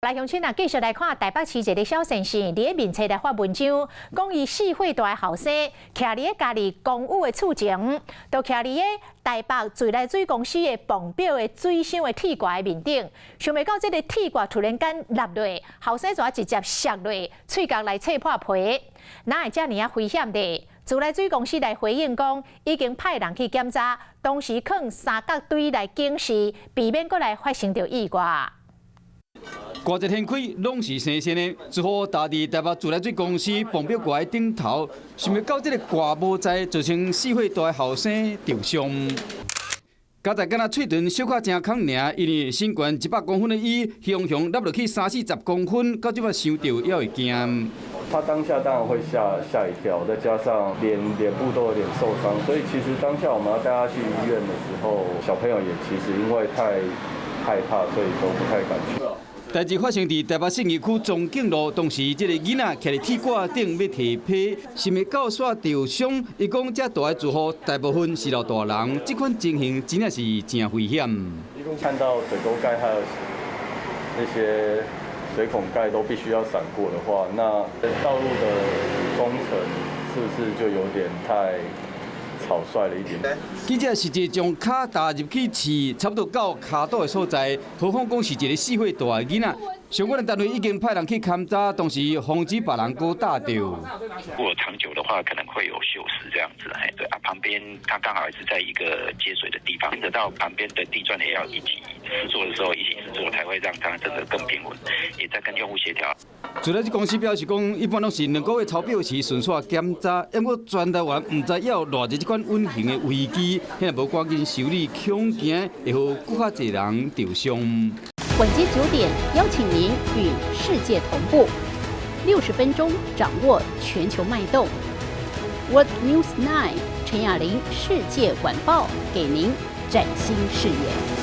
来，乡亲啊，继续来看台北市一个小先生，伫咧面册来发文章，讲伊4岁大的后生，徛伫咧家己公寓的厝前，就徛伫咧台北自来水公司的旁边的水箱的铁挂的面顶，想袂到这个铁挂突然间落落，后生就直接摔落，喙角来切破皮，哪会遮尔啊危险的？自来水公司来回应讲，已经派人去检查，当时放三角锥来警示，避免过来发生着意外。 挂一天开拢是生鲜的，之后搭伫台北自来水公司旁边挂的顶头，想袂到这个挂无在，造成4岁大的后生重伤。刚才敢若喙唇小可真空尔，因为身悬100公分的伊，雄雄落落去30-40公分，到即摆想到也会惊。他当下当然会吓一跳，再加上脸部都有点受伤，所以其实当下我们要带他去医院的时候，小朋友也其实因为太害怕，所以都不太敢去。 代志发生伫台北信义区中景路，当时这个囡仔徛伫铁挂顶要提皮，想袂到煞受伤。伊讲遮大的住户大部分是老大人，这款情形真的是真危险。看到水沟盖还有那些水孔盖都必须要闪过的话，那道路的工程是不是就有点太？ 草率了一点。记者实际将脚踏入去刺，差不多到骹肚的所在。何况讲是一个4岁大的囡仔，相关的单位已经派人去勘查，同时防止别人搁打到。如果长久的话，可能会有锈蚀这样子。对啊，旁边它刚好也是在一个接水的地方，牵扯到旁边的地砖也要一起施作的时候一起施作，才会让它真的更平稳，也在跟用户协调。 自来水公司表示讲，一般拢是2个月超标时顺续检查，因过全台湾唔知还有偌济这款运行的危机，现在无赶紧修理，恐惊会互更加侪人受伤。晚间9点，邀请您与世界同步，60分钟掌握全球脉动。World News 9，陈雅玲世界晚报给您崭新视野。